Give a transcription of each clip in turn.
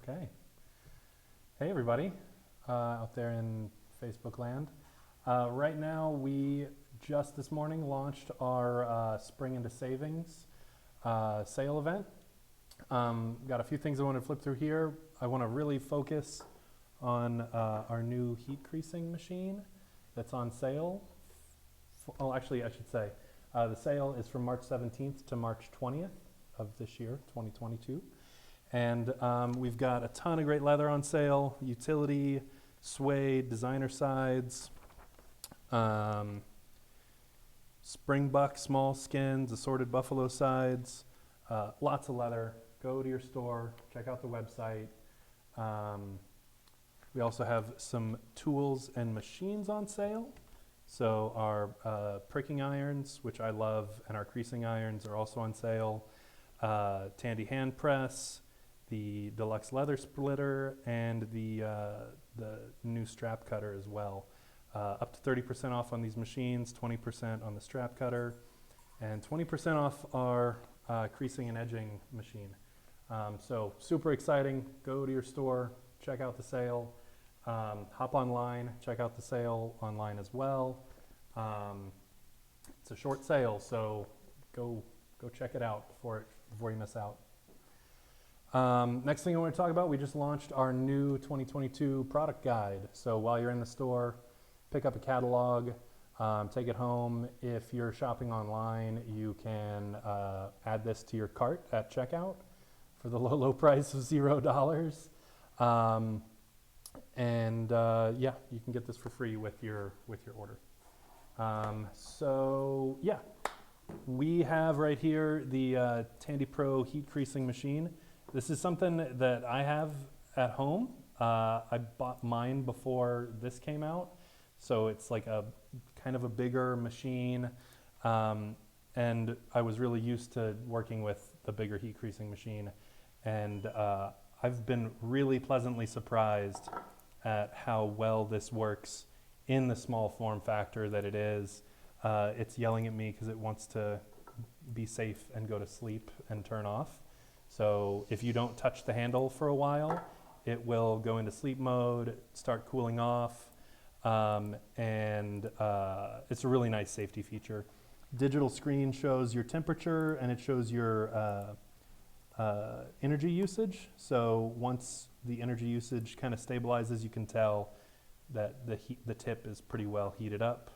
Okay. Hey, everybody out there in Facebook land. Right now, we just this morning launched our Spring into Savings sale event. Got a few things I want to flip through here. I want to really focus on our new heat creasing machine that's on sale. Oh, actually, I should say the sale is from March 17th to March 20th of this year, 2022. And we've got a ton of great leather on sale: utility, suede, designer sides, springbuck, small skins, assorted buffalo sides, lots of leather. Go to your store, check out the website. We also have some tools and machines on sale. So our pricking irons, which I love, and our creasing irons are also on sale. Tandy hand press, the deluxe leather splitter, and the new strap cutter as well. Up to 30% off on these machines, 20% on the strap cutter, and 20% off our creasing and edging machine. So super exciting. Go to your store, check out the sale. Hop online, check out the sale online as well. It's a short sale, so go check it out before you miss out. Next thing I want to talk about, we just launched our new 2022 product guide. So while you're in the store, pick up a catalog, take it home. If you're shopping online, you can add this to your cart at checkout for the low price of $0. Yeah, you can get this for free with your order. So yeah, we have right here the TandyPro Heat Creasing Machine. This is something that I have at home. I bought mine before this came out, so it's like a kind of a bigger machine, and I was really used to working with the bigger heat creasing machine, and I've been really pleasantly surprised at how well this works in the small form factor that it is. It's yelling at me because it wants to be safe and go to sleep and turn off. So if you don't touch the handle for a while, it will go into sleep mode, start cooling off, and it's a really nice safety feature. Digital screen shows your temperature and it shows your energy usage. So once the energy usage kind of stabilizes, you can tell that the tip is pretty well heated up.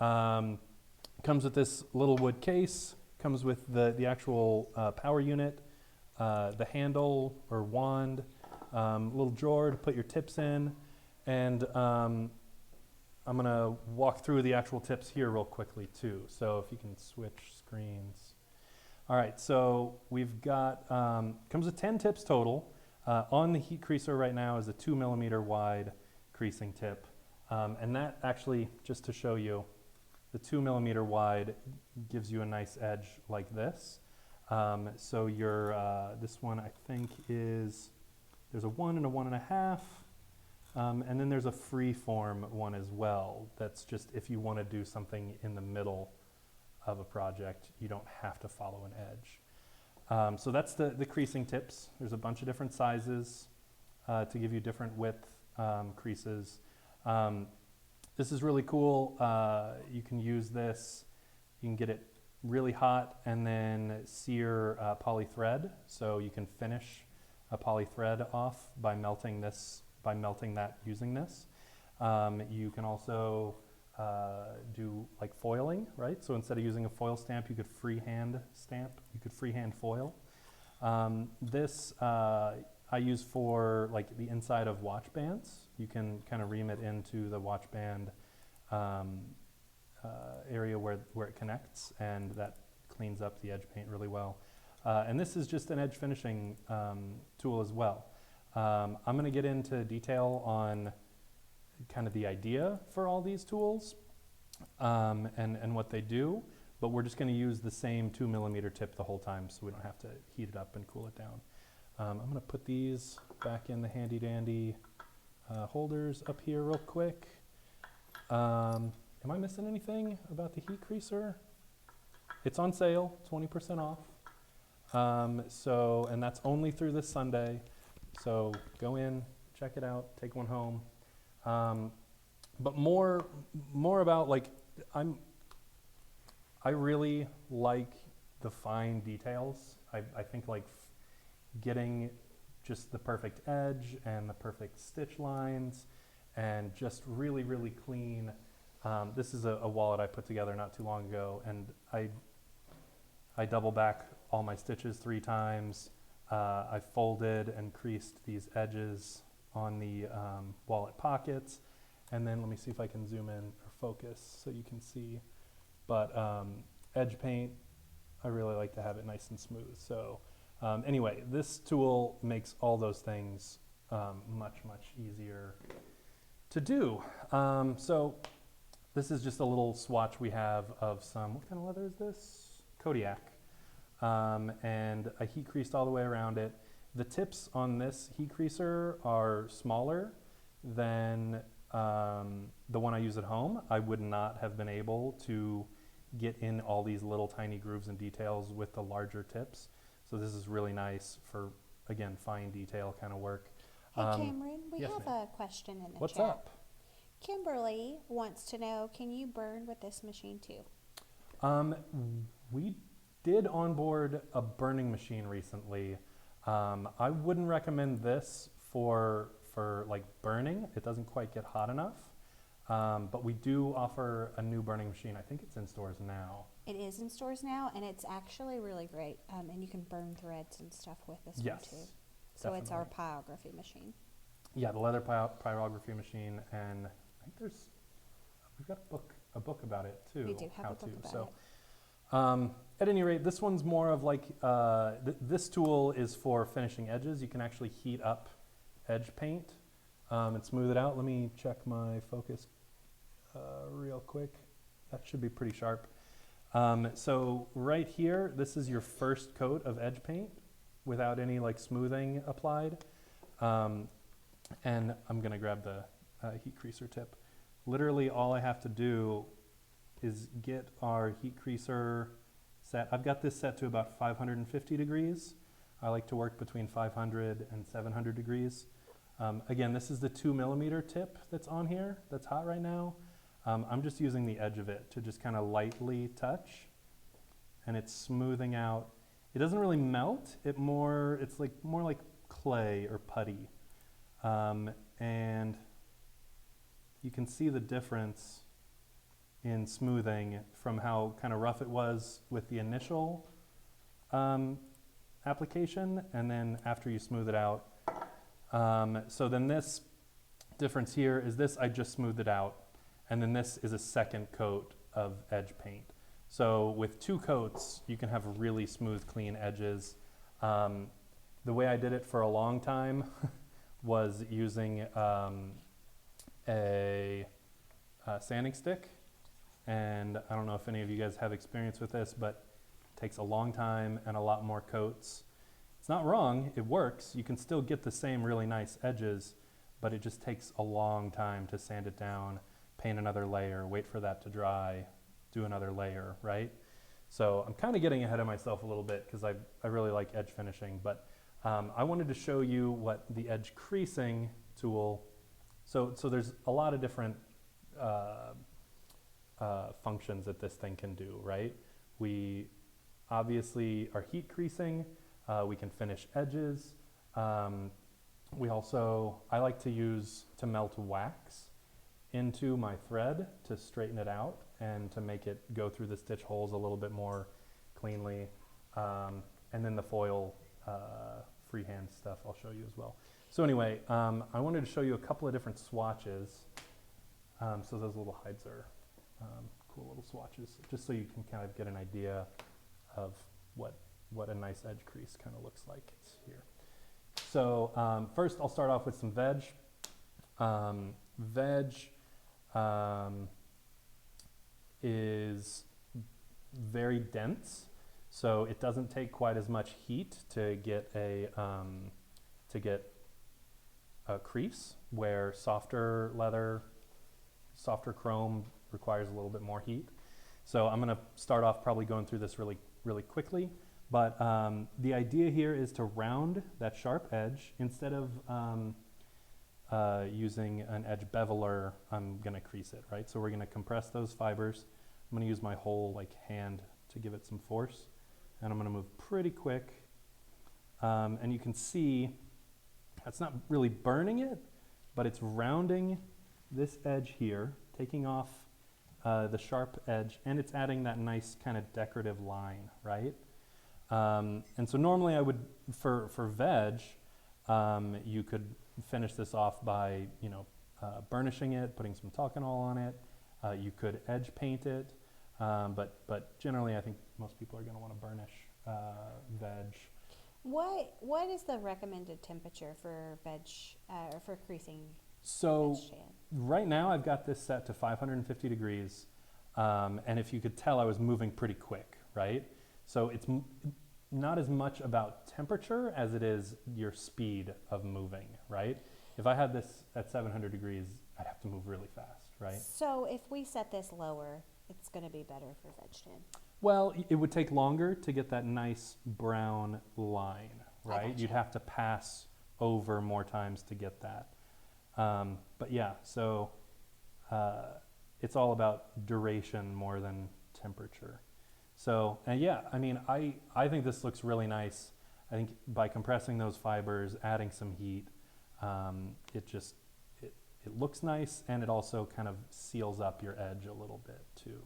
Comes with this little wood case, comes with the actual power unit, the handle or wand, little drawer to put your tips in, and I'm going to walk through the actual tips here real quickly too. So if you can switch screens. All right, so we've got, comes with 10 tips total. On the heat creaser right now is a 2mm wide creasing tip. And that actually, just to show you, the 2mm wide gives you a nice edge like this. So your, this one I think is, there's a 1 and a 1.5. And then there's a free form one as well. That's just if you want to do something in the middle of a project, you don't have to follow an edge. So that's the creasing tips. There's a bunch of different sizes to give you different width creases. This is really cool. You can use this, you can get it really hot and then sear poly thread. So you can finish a poly thread off by melting that using this. You can also do like foiling, right? So instead of using a foil stamp, you could freehand stamp, you could freehand foil. This I use for like the inside of watch bands. You can kind of ream it into the watch band area where it connects, and that cleans up the edge paint really well. And this is just an edge finishing tool as well. I'm going to get into detail on kind of the idea for all these tools and what they do, but we're just going to use the same 2mm tip the whole time so we don't have to heat it up and cool it down. I'm going to put these back in the handy dandy holders up here real quick. Am I missing anything about the heat creaser? It's on sale, 20% off. And that's only through this Sunday. So go in, check it out, take one home. But more about like, I really like the fine details. I think like getting just the perfect edge and the perfect stitch lines and just really, really clean. This is a wallet I put together not too long ago, and I double back all my stitches 3 times. I folded and creased these edges on the wallet pockets. And then let me see if I can zoom in or focus so you can see. But edge paint, I really like to have it nice and smooth. So anyway, this tool makes all those things much, much easier to do. So this is just a little swatch we have of some, what kind of leather is this? Kodiak. And I heat creased all the way around it. The tips on this heat creaser are smaller than the one I use at home. I would not have been able to get in all these little tiny grooves and details with the larger tips. So this is really nice for, again, fine detail kind of work. Hey Cameron, we yes, have ma'am. a question in the What's chat. up? Kimberly wants to know, can you burn with this machine too? We did onboard a burning machine recently. I wouldn't recommend this for like burning. It doesn't quite get hot enough. But we do offer a new burning machine. I think it's in stores now. It is in stores now, and it's actually really great. And you can burn threads and stuff with this one too. So it's our pyrography machine. Yeah, the leather pyrography machine, and I think we've got a book about it too. We do have a book about it. At any rate, this one's more of like, this tool is for finishing edges. You can actually heat up edge paint and smooth it out. Let me check my focus real quick. That should be pretty sharp. So right here, this is your first coat of edge paint without any like smoothing applied. And I'm gonna grab the heat creaser tip. Literally all I have to do is get our heat creaser set. I've got this set to about 550 degrees. I like to work between 500 and 700 degrees. Again, this is the 2mm tip that's on here, that's hot right now. I'm just using the edge of it to just kind of lightly touch, and it's smoothing out. It doesn't really melt, it's like more like clay or putty. And you can see the difference in smoothing from how kind of rough it was with the initial application, and then after you smooth it out. So then this difference here is this, I just smoothed it out, and then this is a second coat of edge paint. So with 2 coats, you can have really smooth, clean edges. The way I did it for a long time was using a sanding stick. And I don't know if any of you guys have experience with this, but it takes a long time and a lot more coats. It's not wrong, it works. You can still get the same really nice edges, but it just takes a long time to sand it down, paint another layer, wait for that to dry, do another layer, right? So I'm kind of getting ahead of myself a little bit because I really like edge finishing, but I wanted to show you what the edge creasing tool, so there's a lot of different functions that this thing can do, right? We obviously are heat creasing, we can finish edges. We also, I like to melt wax into my thread to straighten it out and to make it go through the stitch holes a little bit more cleanly. And then the foil freehand stuff I'll show you as well. So anyway, I wanted to show you a couple of different swatches. So those little hides are cool little swatches, just so you can kind of get an idea of what a nice edge crease kind of looks like. It's here. So first I'll start off with some veg. Veg is very dense, so it doesn't take quite as much heat to get a crease, where softer leather, softer chrome requires a little bit more heat. So I'm going to start off probably going through this really quickly. But the idea here is to round that sharp edge. Instead of using an edge beveler, I'm going to crease it, right? So we're going to compress those fibers. I'm going to use my whole hand to give it some force. And I'm going to move pretty quick. And you can see that's not really burning it, but it's rounding this edge here, taking off the sharp edge, and it's adding that nice kind of decorative line, right? And so normally I would, for veg, you could finish this off by, burnishing it, putting some talcanol on it. You could edge paint it, but generally I think most people are going to want to burnish veg. What is the recommended temperature for veg or for creasing? So right now I've got this set to 550 degrees, and if you could tell, I was moving pretty quick, right? So it's not as much about temperature as it is your speed of moving, right? If I had this at 700 degrees, I'd have to move really fast, right? So if we set this lower, it's going to be better for veg-tanned. Well, it would take longer to get that nice brown line, right? You'd have to pass over more times to get that. But yeah, so it's all about duration more than temperature. So, yeah, I mean, I think this looks really nice. I think by compressing those fibers, adding some heat, it looks nice, and it also kind of seals up your edge a little bit too.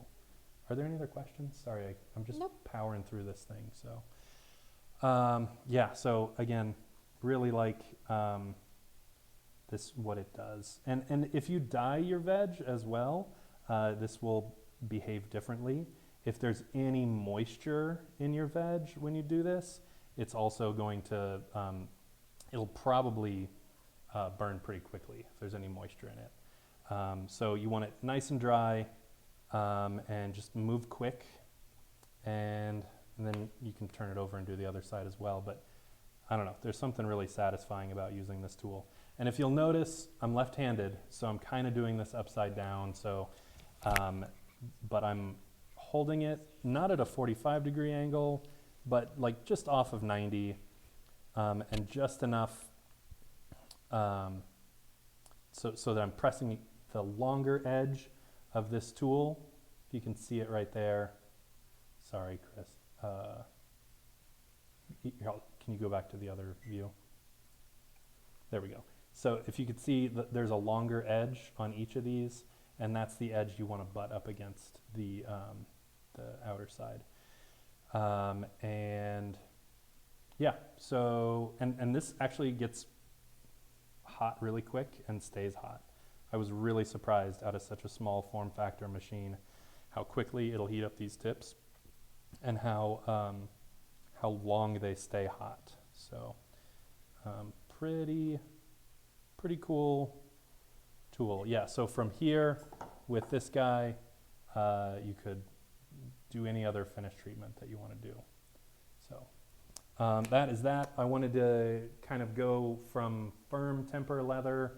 Are there any other questions? Sorry, I'm just powering through this thing. So, yeah, so again, really like this, what it does. And if you dye your veg as well, this will behave differently. If there's any moisture in your veg when you do this, it's also going to, it'll probably burn pretty quickly if there's any moisture in it. So you want it nice and dry, and just move quick, and then you can turn it over and do the other side as well. But I don't know, there's something really satisfying about using this tool. And if you'll notice, I'm left-handed, so I'm kind of doing this upside down. So, but I'm holding it not at a 45-degree angle, but like just off of 90, and just enough so that I'm pressing the longer edge of this tool. If you can see it right there. Sorry, Chris. Can you go back to the other view? There we go. So if you could see that there's a longer edge on each of these, and that's the edge you want to butt up against the outer side. And yeah, so, and this actually gets hot really quick and stays hot. I was really surprised out of such a small form factor machine how quickly it'll heat up these tips and how long they stay hot. So pretty cool tool. Yeah, so from here with this guy, you could do any other finish treatment that you want to do. So that is that. I wanted to kind of go from firm temper leather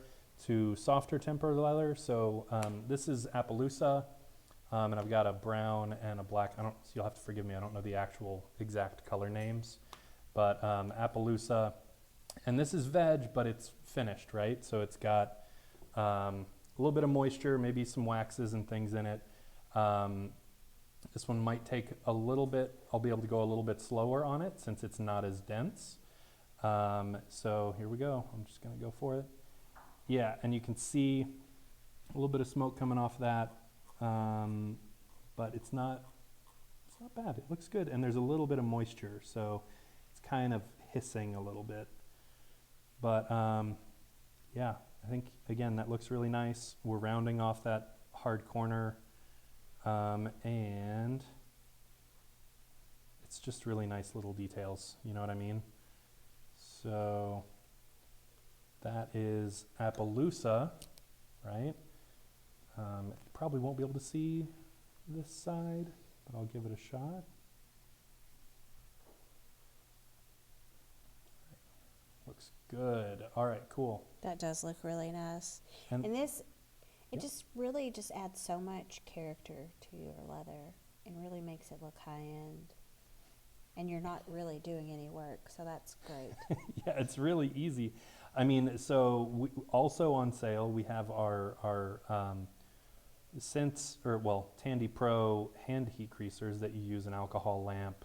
to softer temper leather. So this is Appaloosa, and I've got a brown and a black. So you'll have to forgive me, I don't know the actual exact color names, but Appaloosa. And this is veg, but it's finished, right? So it's got a little bit of moisture, maybe some waxes and things in it. This one might take a little bit, I'll be able to go a little bit slower on it since it's not as dense. So here we go, I'm just gonna go for it. Yeah, and you can see a little bit of smoke coming off that, but it's not bad, it looks good. And there's a little bit of moisture, so it's kind of hissing a little bit. But yeah, I think, again, that looks really nice. We're rounding off that hard corner, and it's just really nice little details, you know what I mean? So that is Appaloosa, right? You probably won't be able to see this side, but I'll give it a shot. Looks good. All right, cool. That does look really nice. And this, it just really just adds so much character to your leather and really makes it look high-end. and you're not really doing any work, so that's great. Yeah, it's really easy. I mean, so also on sale, we have our TandyPro hand heat creasers that you use an alcohol lamp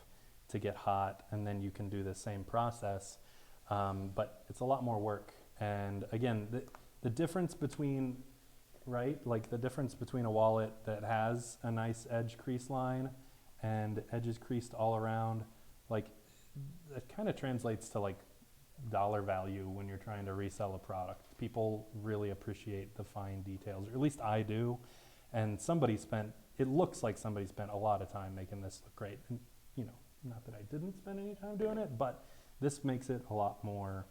to get hot, and then you can do the same process, but it's a lot more work. And again, the difference between, right, like the difference between a wallet that has a nice edge crease line and edges creased all around, like it kind of translates to like dollar value when you're trying to resell a product. People really appreciate the fine details, or at least I do. And it looks like somebody spent a lot of time making this look great. And, you know, not that I didn't spend any time doing it, but this makes it a lot more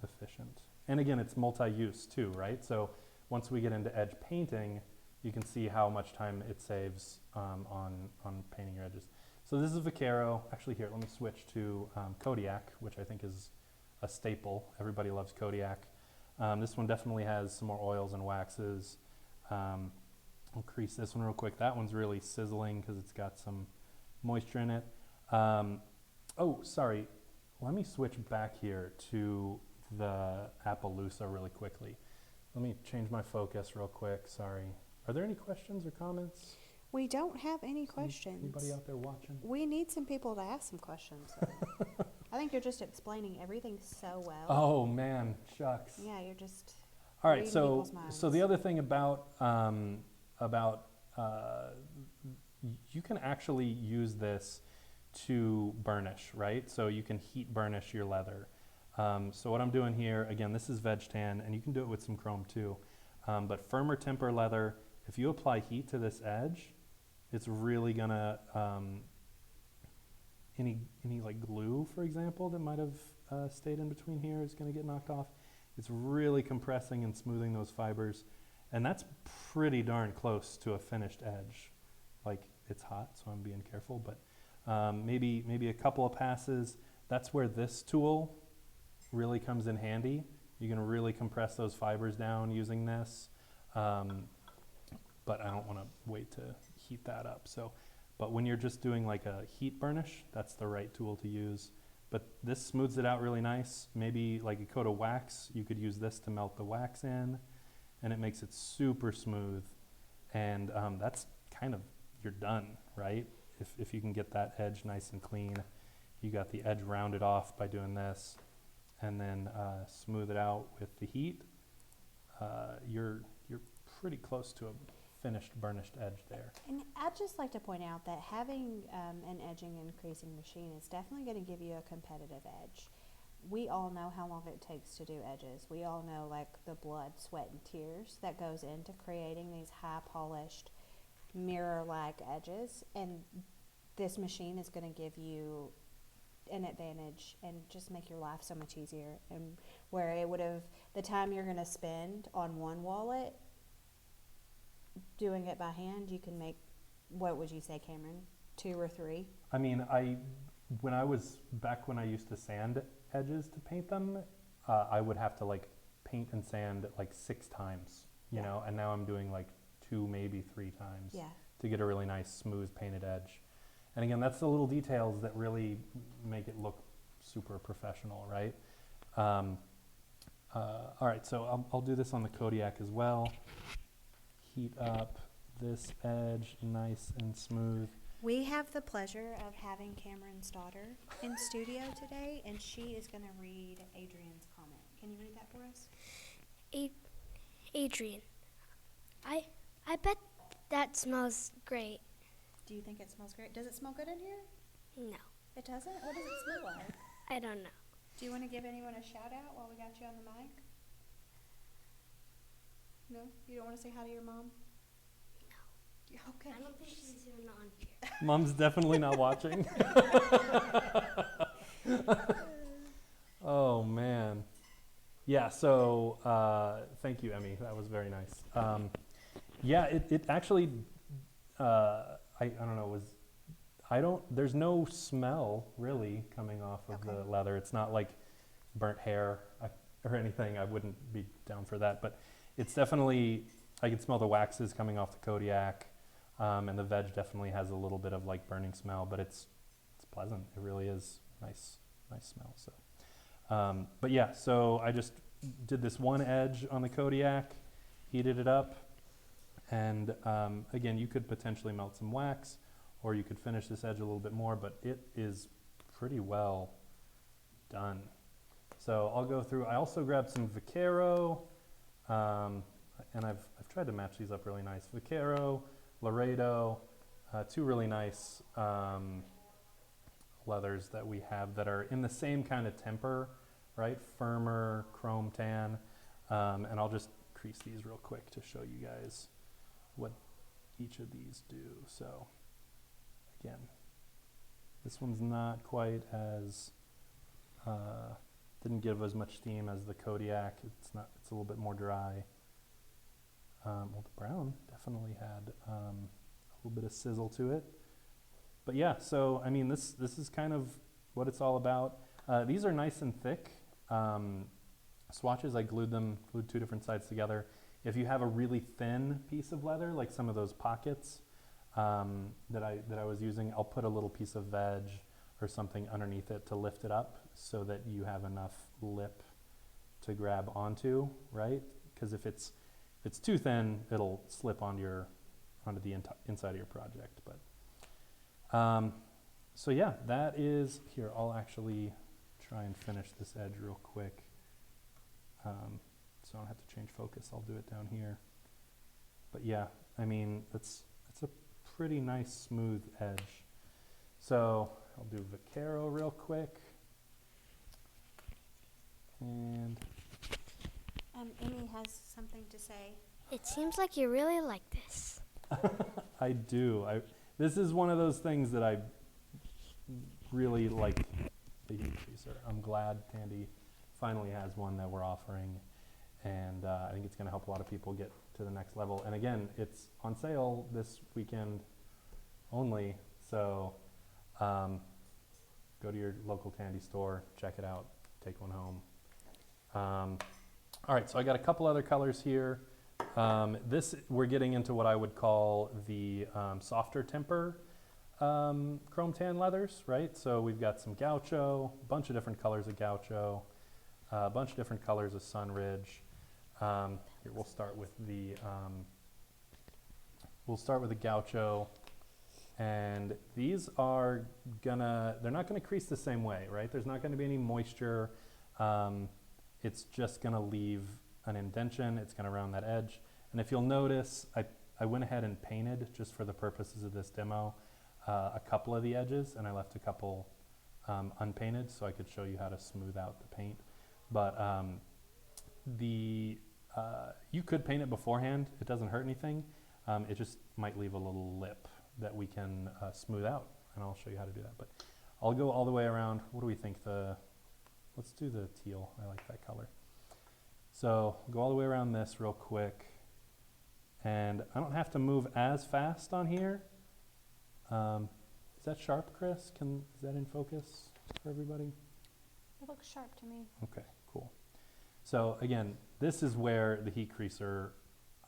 efficient. And again, it's multi-use too, right? So once we get into edge painting, you can see how much time it saves on painting your edges. So this is Vaquero. Actually, here, let me switch to Kodiak, which I think is a staple. Everybody loves Kodiak. This one definitely has some more oils and waxes. I'll crease this one real quick. That one's really sizzling because it's got some moisture in it. Oh, sorry. Let me switch back here to the Appaloosa really quickly. Let me change my focus real quick. Sorry. Are there any questions or comments? We don't have any questions. Anybody out there watching? We need some people to ask some questions. I think you're just explaining everything so well. Oh man, shucks. Yeah, you're just. All right, reading so people's minds. the other thing about you can actually use this to burnish, right? So you can heat burnish your leather. So what I'm doing here, again, this is veg-tanned, and you can do it with some chrome too. But firmer temper leather, if you apply heat to this edge, it's really gonna, any like glue, for example, that might have stayed in between here is gonna get knocked off. It's really compressing and smoothing those fibers. And that's pretty darn close to a finished edge. Like, it's hot, so I'm being careful, but maybe a couple of passes. That's where this tool really comes in handy. You can really compress those fibers down using this. But I don't want to wait to heat that up. But when you're just doing like a heat burnish, that's the right tool to use. But this smooths it out really nice. Maybe like a coat of wax, you could use this to melt the wax in, and it makes it super smooth. And that's kind of, you're done, right? If you can get that edge nice and clean, you got the edge rounded off by doing this, and then smooth it out with the heat. You're pretty close to a finished burnished edge there. And I'd just like to point out that having an edging and creasing machine is definitely going to give you a competitive edge. We all know how long it takes to do edges. We all know like the blood, sweat, and tears that goes into creating these high polished mirror-like edges, and this machine is going to give you an advantage and just make your life so much easier. And where it would have, the time you're going to spend on one wallet doing it by hand, you can make, what would you say, Cameron, 2 or 3? I mean, when I used to sand edges to paint them, I would have to like paint and sand like 6 times, you know, and now I'm doing like 2, maybe 3 times to get a really nice smooth painted edge. And again, that's the little details that really make it look super professional, right? All right, so I'll do this on the Kodiak as well. Heat up this edge nice and smooth. We have the pleasure of having Cameron's daughter in studio today, and she is going to read Adrian's comment. Can you read that for us? Adrian, I bet that smells great. Do you think it smells great? Does it smell good in here? No, It doesn't? What does it smell like? I don't know. Do you want to give anyone a shout out while we got you on the mic? No? You don't want to say hi to your mom? No. Okay. I don't think she's even on here. Mom's definitely not watching. Oh man. Yeah, so thank you, Emmy. That was very nice. Yeah, it actually, I don't know, there's no smell really coming off of the leather. It's not like burnt hair or anything. I wouldn't be down for that, but it's definitely, I can smell the waxes coming off the Kodiak, and the veg definitely has a little bit of like burning smell, but it's pleasant. It really is nice smell. So, but yeah, so I just did this one edge on the Kodiak, heated it up, and again, you could potentially melt some wax, or you could finish this edge a little bit more, but it is pretty well done. So I'll go through. I also grabbed some Vaquero, and I've tried to match these up really nice. Vaquero, Laredo, two really nice leathers that we have that are in the same kind of temper, right? Firmer, chrome tan, and I'll just crease these real quick to show you guys what each of these do. So again, this one's not quite as didn't give as much steam as the Kodiak. It's a little bit more dry. Well, the brown definitely had a little bit of sizzle to it. But yeah, so I mean, this is kind of what it's all about. These are nice and thick. Swatches, I glued two different sides together. If you have a really thin piece of leather, like some of those pockets that I was using, I'll put a little piece of veg or something underneath it to lift it up so that you have enough lip to grab onto, right? Because if it's too thin, it'll slip onto the inside of your project. But so yeah, that is here. I'll actually try and finish this edge real quick, so I don't have to change focus. I'll do it down here. But yeah, I mean, it's a pretty nice smooth edge. So I'll do Vaquero real quick. And Amy has something to say. It seems like you really like this. I do. This is one of those things that I really like, the heat creaser. I'm glad Tandy finally has one that we're offering, and I think it's going to help a lot of people get to the next level. And again, it's on sale this weekend only, so go to your local Tandy store, check it out, take one home. All right, so I got a couple other colors here. This, we're getting into what I would call the softer temper chrome tan leathers, right? So we've got some Gaucho, a bunch of different colors of Gaucho, a bunch of different colors of Sunridge. Here, we'll start with the Gaucho, and these are they're not gonna crease the same way, right? There's not gonna be any moisture. It's just gonna leave an indentation. It's gonna round that edge. And if you'll notice, I went ahead and painted, just for the purposes of this demo, a couple of the edges, and I left a couple unpainted so I could show you how to smooth out the paint. But you could paint it beforehand. It doesn't hurt anything. It just might leave a little lip that we can smooth out, and I'll show you how to do that. But I'll go all the way around. What do we think? Let's do the teal. I like that color. So go all the way around this real quick, and I don't have to move as fast on here. Is that sharp, Chris? Is that in focus for everybody? It looks sharp to me. Okay, cool. So again, this is where the heat creaser,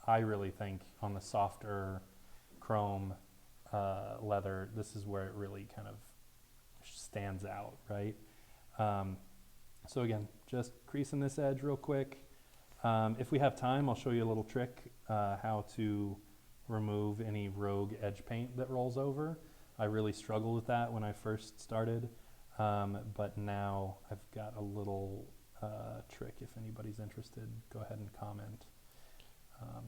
I really think, on the softer chrome leather, this is where it really kind of stands out, right? So again, just creasing this edge real quick. If we have time, I'll show you a little trick how to remove any rogue edge paint that rolls over. I really struggled with that when I first started, but now I've got a little trick. If anybody's interested, go ahead and comment,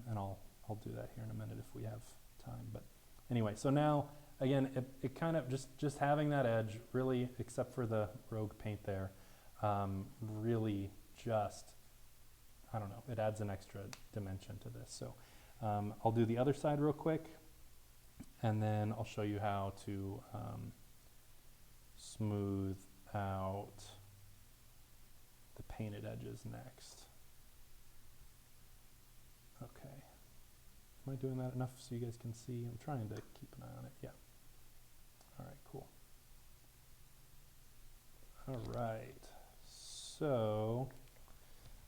and I'll do that here in a minute if we have time. But anyway, so now again, it kind of just having that edge, really, except for the rogue paint there, really just, I don't know, it adds an extra dimension to this. So I'll do the other side real quick, and then I'll show you how to smooth out the painted edges next. Okay. Am I doing that enough so you guys can see? I'm trying to keep an eye on it. Yeah. All right, cool. All right. So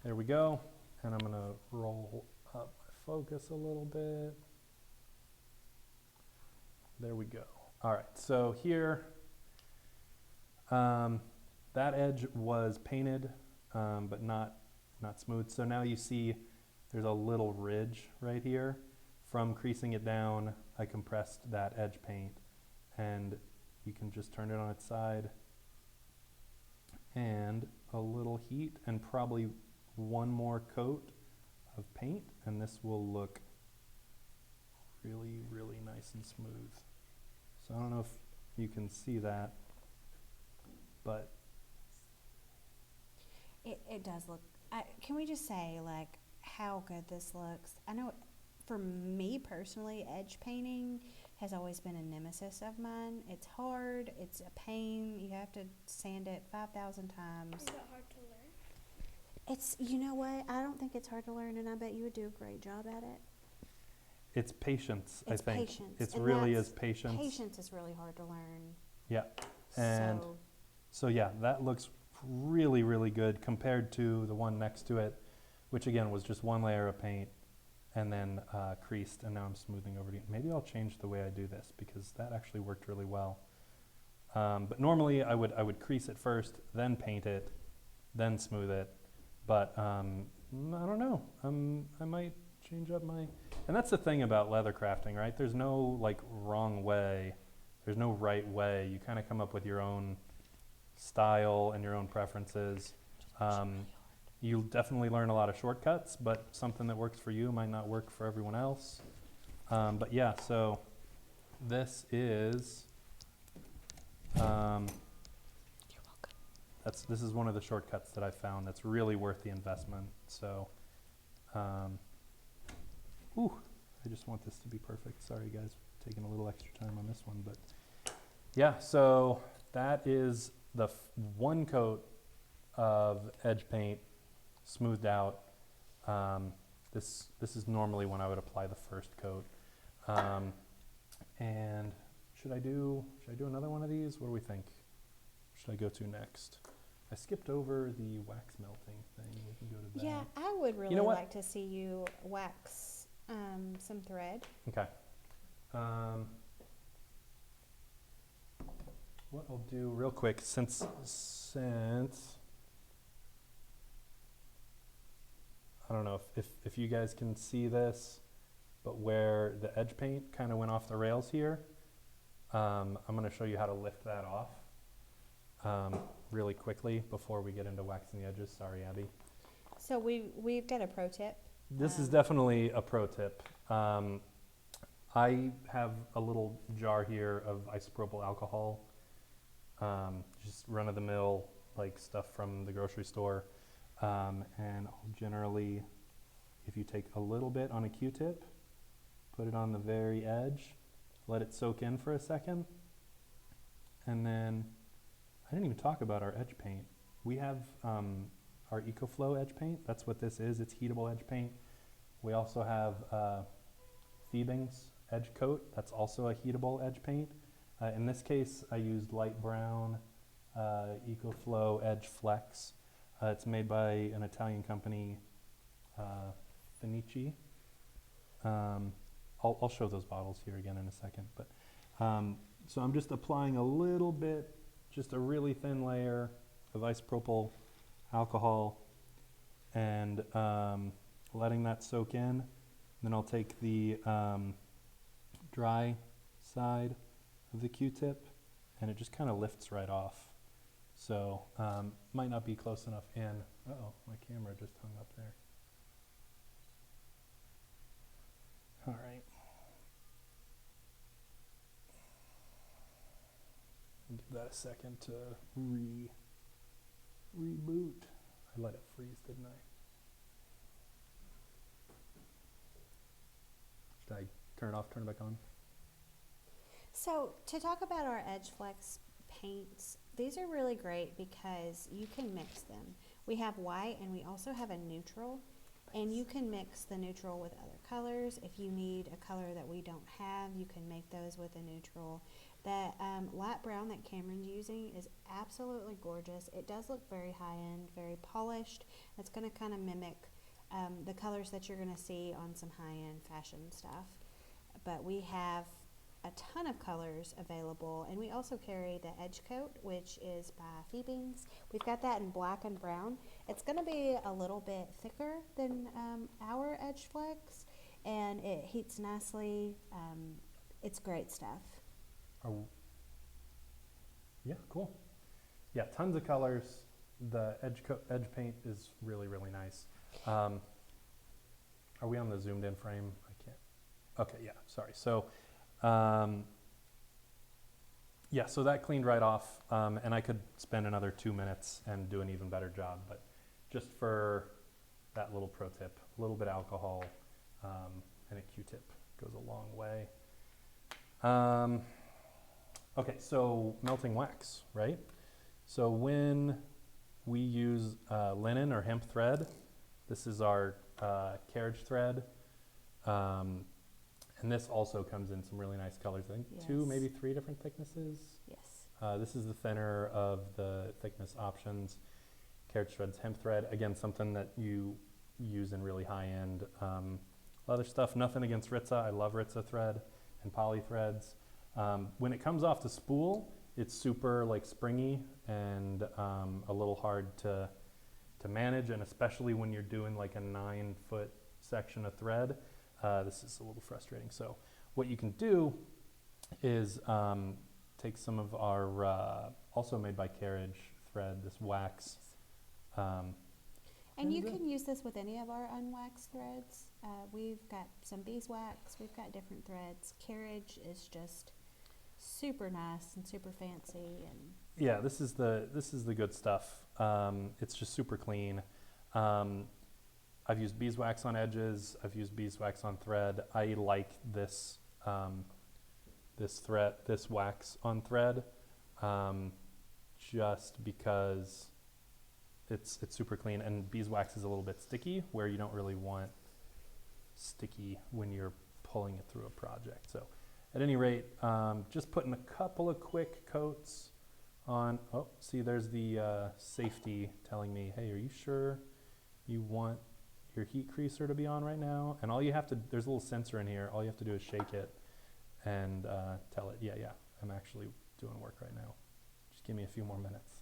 there we go. And I'm going to roll up my focus a little bit. There we go. All right. So here, That edge was painted, but not smooth. So now you see there's a little ridge right here. From creasing it down, I compressed that edge paint, and you can just turn it on its side, and a little heat and probably one more coat of paint, and this will look really, really nice and smooth. So I don't know if you can see that, but It does look, can we just say, like, how good this looks? I know for me personally, edge painting has always been a nemesis of mine. It's hard, it's a pain, you have to sand it 5,000 times. Is it hard to learn? It's, you know what, I don't think it's hard to learn, and I bet you would do a great job at it. it's patience, It's I think. patience. It's and really that's- is patience. Patience is really hard to learn. Yeah. And So, so yeah, that looks really, really good compared to the one next to it, which again was just one layer of paint and then creased, and now I'm smoothing over it. Maybe I'll change the way I do this because that actually worked really well. But normally I would crease it first, then paint it, then smooth it. But I don't know. I might change up my. And that's the thing about leather crafting, right? There's no like wrong way. There's no right way. You kind of come up with your own style and your own preferences. You'll definitely learn a lot of shortcuts, but something that works for you might not work for everyone else. But yeah, so this is. you're welcome. This is one of the shortcuts that I found that's really worth the investment. So, I just want this to be perfect. Sorry guys, taking a little extra time on this one, but yeah, so that is the one coat of edge paint smoothed out. This is normally when I would apply the first coat. And should I do another one of these? What do we think? Should I go to next? I skipped over the wax melting thing. We can go to that. Yeah, I would really know what? like to see you wax some thread. Okay. What I'll do real quick, since I don't know if you guys can see this, but where the edge paint kind of went off the rails here, I'm going to show you how to lift that off really quickly before we get into waxing the edges. Sorry, Abby. So we've got a pro tip. This is definitely a pro tip. I have a little jar here of isopropyl alcohol, just run-of-the-mill like stuff from the grocery store, and I'll generally, if you take a little bit on a Q-tip, put it on the very edge, let it soak in for a second, and then I didn't even talk about our edge paint. We have our EcoFlow edge paint. That's what this is. It's heatable edge paint. We also have Thiebing's edge coat. That's also a heatable edge paint. In this case, I used light brown EcoFlow Edge Flex. It's made by an Italian company, Fenici. I'll show those bottles here again in a second. But so I'm just applying a little bit, just a really thin layer of isopropyl alcohol, and letting that soak in. Then I'll take the dry side of the Q-tip, and it just kind of lifts right off. So might not be close enough in. Uh-oh, my camera just hung up there. All right. Give that a second to reboot. I let it freeze, didn't I? Did I turn it off, turn it back on? So to talk about our Edge Flex paints, these are really great because you can mix them. We have white and we also have a neutral, and you can mix the neutral with other colors. If you need a color that we don't have, you can make those with a neutral. That light brown that Cameron's using is absolutely gorgeous. It does look very high-end, very polished. It's going to kind of mimic the colors that you're going to see on some high-end fashion stuff. But we have a ton of colors available, and we also carry the edge coat, which is by Phoebings. We've got that in black and brown. It's going to be a little bit thicker than our Edge Flex, and it heats nicely. It's great stuff. Yeah, cool. Yeah, tons of colors. The edge paint is really, really nice. Are we on the zoomed in frame? I can't. Okay, yeah, sorry. So, yeah, so that cleaned right off, and I could spend another 2 minutes and do an even better job, but just for that little pro tip, a little bit of alcohol and a Q-tip goes a long way. Okay, so melting wax, right? So when we use linen or hemp thread, this is our Carriage Thread, and this also comes in some really nice colors. I think Yes. 2, maybe 3 different thicknesses. Yes. This is the thinner of the thickness options. Carriage Thread's hemp thread, again, something that you use in really high-end leather stuff. Nothing against Ritza. I love Ritza thread and poly threads. When it comes off the spool, it's super like springy and a little hard to manage, and especially when you're doing like a 9-foot section of thread, this is a little frustrating. So what you can do is take some of our also made by Carriage Thread, this wax. And you can use this with any of our unwaxed threads. We've got some beeswax, we've got different threads. Carriage is just super nice and super fancy, and yeah, this is the good stuff. It's just super clean. I've used beeswax on edges. I've used beeswax on thread. I like this this wax on thread, just because it's super clean, and beeswax is a little bit sticky, where you don't really want sticky when you're pulling it through a project. So at any rate, just putting a couple of quick coats on. Oh, see, there's the safety telling me, hey, are you sure you want your heat creaser to be on right now? And all you have to, there's a little sensor in here, all you have to do is shake it and tell it, yeah, I'm actually doing work right now. Just give me a few more minutes.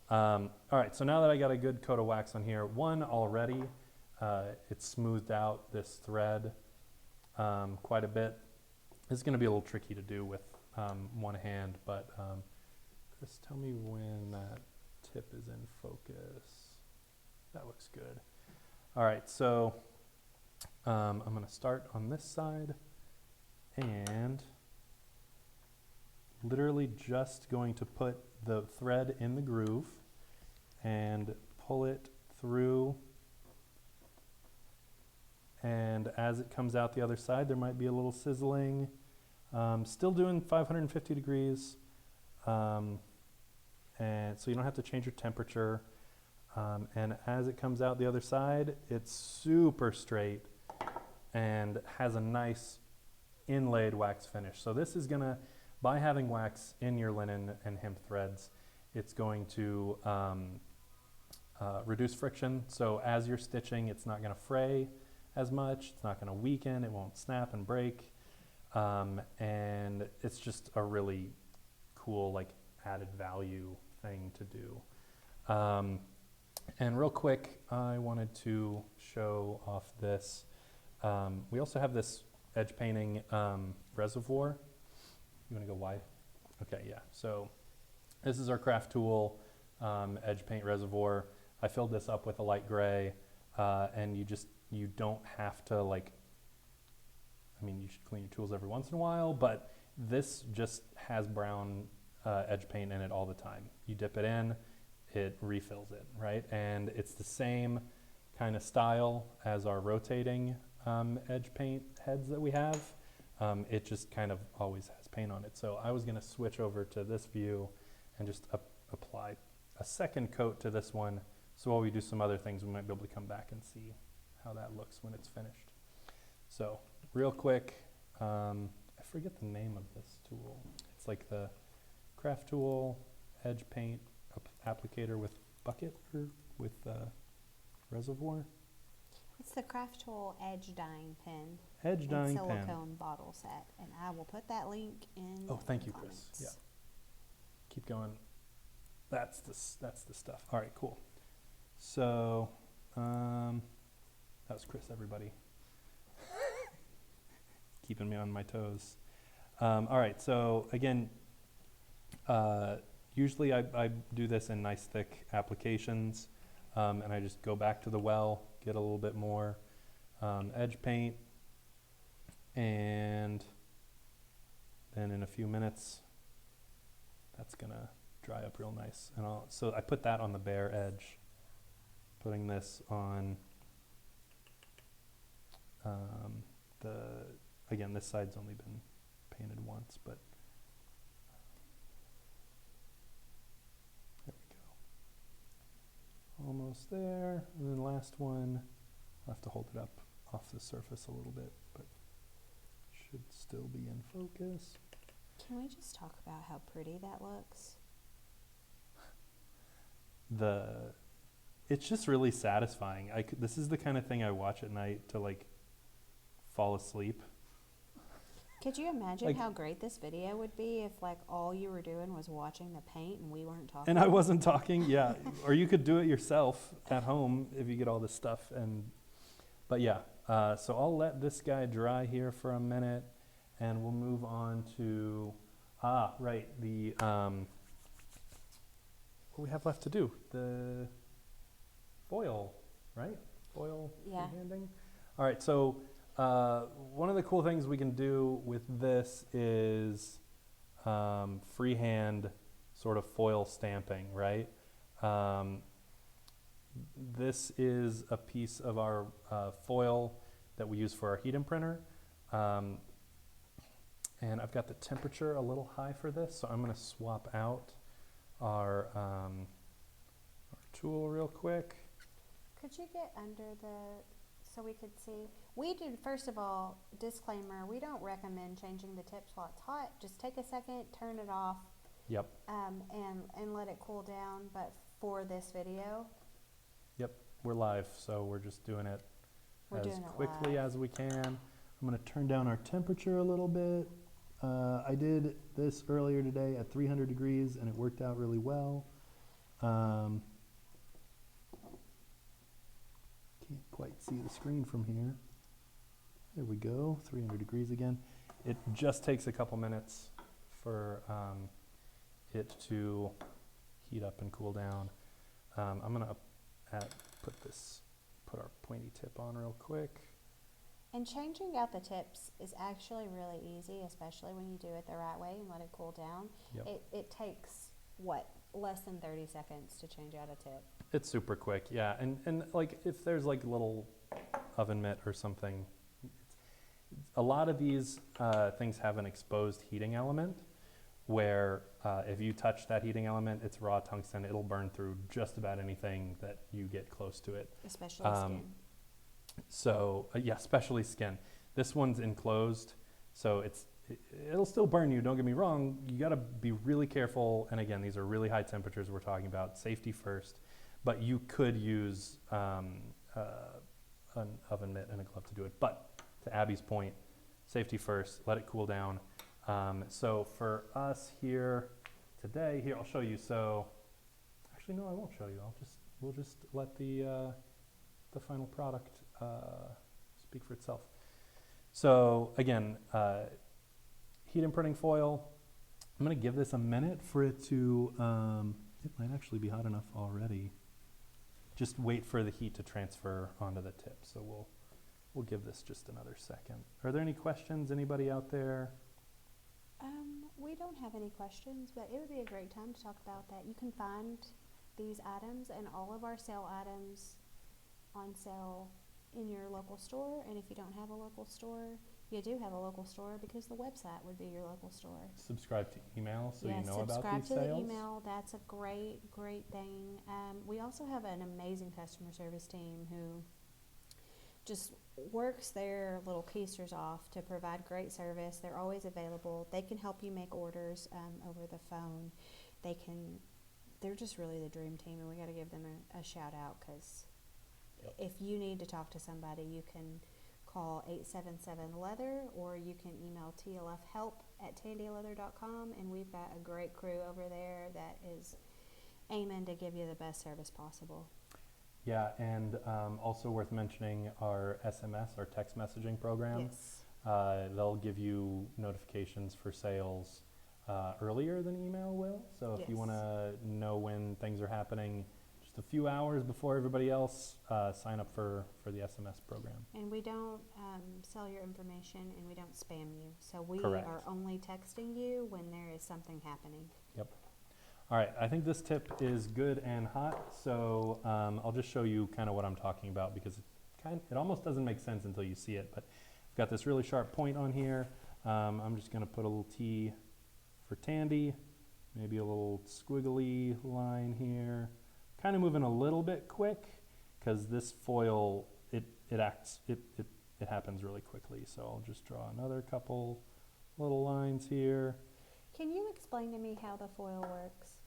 All right, so now that I got a good coat of wax on here, already it's smoothed out this thread quite a bit. This is going to be a little tricky to do with one hand, but Chris, tell me when that tip is in focus. That looks good. All right, so I'm going to start on this side and literally just going to put the thread in the groove and pull it through, and as it comes out the other side there might be a little sizzling. Still doing 550 degrees, and so you don't have to change your temperature, and as it comes out the other side it's super straight and has a nice inlaid wax finish. So this is gonna, by having wax in your linen and hemp threads, it's going to reduce friction. So as you're stitching, it's not going to fray as much, it's not going to weaken, it won't snap and break, and it's just a really cool like added value thing to do. And real quick, I wanted to show off this. We also have this edge painting reservoir. You want to go wide? Okay, yeah. So this is our craft tool edge paint reservoir. I filled this up with a light gray, and you don't have to like, I mean, you should clean your tools every once in a while, but this just has brown edge paint in it all the time. You dip it in, it refills it, right? And it's the same kind of style as our rotating edge paint heads that we have. It just kind of always has paint on it. So I was gonna switch over to this view and just apply a second coat to this one. So while we do some other things, we might be able to come back and see how that looks when it's finished. So real quick, I forget the name of this tool. It's like the craft tool edge paint applicator with bucket or with reservoir. It's the Craft Tool Edge Dyeing Pen. Edge dyeing pen. Silicone bottle set, and I will put that link in. Oh, thank the you, comments. Chris. Yeah. Keep going. That's the stuff. All right, cool. So, that was Chris, everybody. Keeping me on my toes. All right, so again, usually I do this in nice thick applications, and I just go back to the well, get a little bit more edge paint, and then in a few minutes, that's gonna dry up real nice. And so I put that on the bare edge, putting this on again, this side's only been painted once, but there we go. Almost there. And then last one, I'll have to hold it up off the surface a little bit, but should still be in focus. Can we just talk about how pretty that looks? It's just really satisfying. This is the kind of thing I watch at night to like fall asleep. Could you imagine Like- how great this video would be if like all you were doing was watching the paint and we weren't talking? And I wasn't talking, yeah. Or you could do it yourself at home if you get all this stuff. But yeah, so I'll let this guy dry here for a minute, and we'll move on to the what we have left to do, the foil, right? Foil Yeah. freehanding. All right, so one of the cool things we can do with this is freehand sort of foil stamping, right? This is a piece of our foil that we use for our heat imprinter. And I've got the temperature a little high for this, so I'm going to swap out our tool real quick. Could you get under so we could see? We did, first of all, disclaimer, we don't recommend changing the tips while it's hot. Just take a second, turn it off, Yep, and let it cool down. But for this video, we're live, so we're just doing it we're as doing it quickly live. as we can. I'm going to turn down our temperature a little bit. I did this earlier today at 300 degrees, and it worked out really well. Can't quite see the screen from here. There we go, 300 degrees again. It just takes a couple minutes for it to heat up and cool down. I'm gonna put our pointy tip on real quick. And changing out the tips is actually really easy, especially when you do it the right way and let it cool down. Yep. It takes, less than 30 seconds to change out a tip. It's super quick, yeah. And like if there's like a little oven mitt or something, a lot of these things have an exposed heating element where if you touch that heating element, it's raw tungsten, it'll burn through just about anything that you get close to it. Especially skin. So yeah, especially skin. This one's enclosed, so it'll still burn you, don't get me wrong. You gotta be really careful, and again, these are really high temperatures we're talking about, safety first, but you could use an oven mitt and a glove to do it. But to Abby's point, safety first, let it cool down. So for us here today, I'll show you. So actually, no, I won't show you. We'll just let the final product speak for itself. So again, heat imprinting foil. I'm going to give this a minute for it to, it might actually be hot enough already. Just wait for the heat to transfer onto the tip. So we'll give this just another second. Are there any questions? Anybody out there? We don't have any questions, but it would be a great time to talk about that. You can find these items and all of our sale items on sale in your local store. And if you don't have a local store, you do have a local store because the website would be your local store. Subscribe to email so you know about subscribe these to sales. the email. That's a great thing. We also have an amazing customer service team who just works their little keisters off to provide great service. They're always available. They can help you make orders over the phone. They're just really the dream team, and we got to give them a shout out because Yep. if you need to talk to somebody, you can call 877-LEATHER, or you can email tlfhelp@tandyleather.com, and we've got a great crew over there that is aiming to give you the best service possible. Yeah, and also worth mentioning our SMS, our text messaging program. Yes. They'll give you notifications for sales earlier than email will. So if you Yes. want to know when things are happening just a few hours before everybody else, sign up for the SMS program. And we don't sell your information, and we don't spam you. So we Correct. are only texting you when there is something happening. All right, I think this tip is good and hot, so I'll just show you kind of what I'm talking about, because it almost doesn't make sense until you see it. But I've got this really sharp point on here. I'm just going to put a little T for Tandy, maybe a little squiggly line here. Kind of moving a little bit quick, because this foil, it happens really quickly. So I'll just draw another couple little lines here. Can you explain to me how the foil works?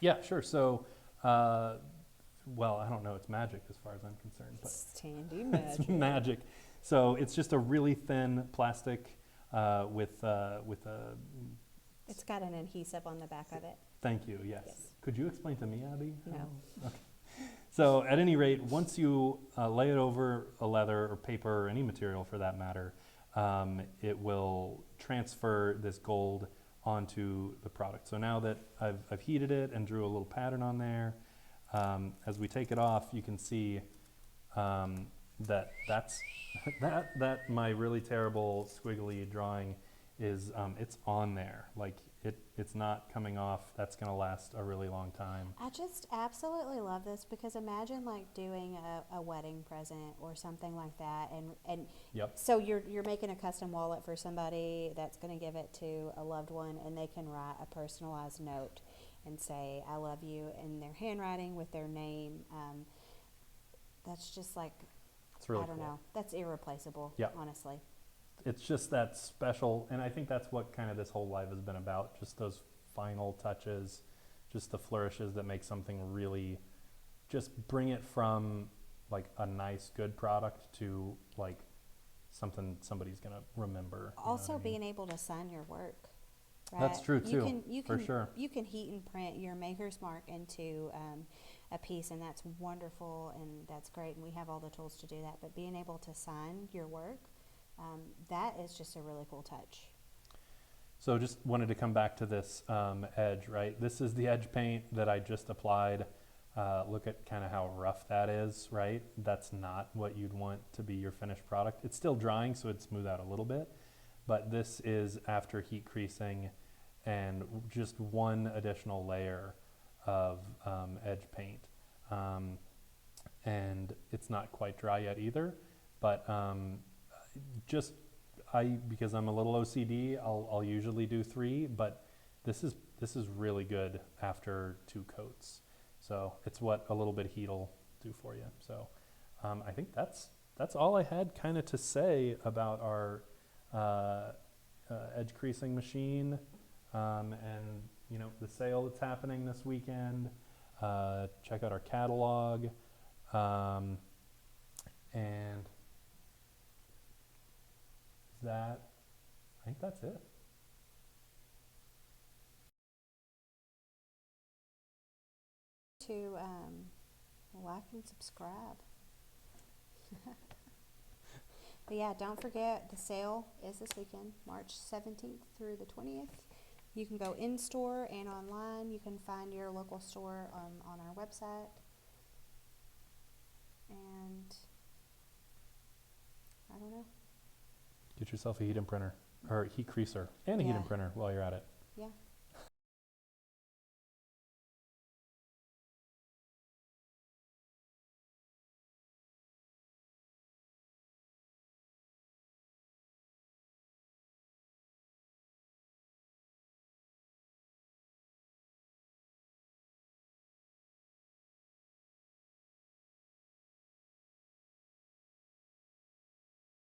Yeah, sure. So, well, I don't know. It's magic as far as I'm concerned, but It's Tandy magic. it's magic. So it's just a really thin plastic with a. It's got an adhesive on the back of it. Thank you. Yes. Yes. Could you explain to me, Abby? No. Okay. So at any rate, once you lay it over a leather or paper or any material for that matter, it will transfer this gold onto the product. So now that I've heated it and drew a little pattern on there, as we take it off, you can see that's that my really terrible squiggly drawing is it's on there. Like it's not coming off. That's gonna last a really long time. I just absolutely love this, because imagine like doing a wedding present or something like that, and Yep. so you're making a custom wallet for somebody that's going to give it to a loved one, and they can write a personalized note and say "I love you" in their handwriting with their name. That's just like, It's really I don't cool. know, that's irreplaceable. Yep. Honestly. It's just that special, and I think that's what kind of this whole live has been about, just those final touches, just the flourishes that make something really, just bring it from like a nice, good product to like something somebody's going to remember. You know Also, what I mean? being able to sign your work. Right? That's true, too, You for can, sure. You can heat and print your maker's mark into a piece, and that's wonderful, and that's great, and we have all the tools to do that. But being able to sign your work, that is just a really cool touch. So just wanted to come back to this edge, right? This is the edge paint that I just applied. Look at kind of how rough that is, right? That's not what you'd want to be your finished product. It's still drying, so it'd smooth out a little bit. But this is after heat creasing and just one additional layer of edge paint. And it's not quite dry yet either, but because I'm a little OCD, I'll usually do 3, but this is really good after 2 coats. So it's what a little bit of heat will do for you. So I think that's all I had kind of to say about our edge creasing machine, and you know, the sale that's happening this weekend. Check out our catalog, and I think that's it. To like and subscribe. But yeah, don't forget, the sale is this weekend, March 17th through the 20th. You can go in store and online. You can find your local store on our website. And I don't know. Get yourself a heat imprinter or heat creaser and a heat Yeah. imprinter while you're at it. Yeah.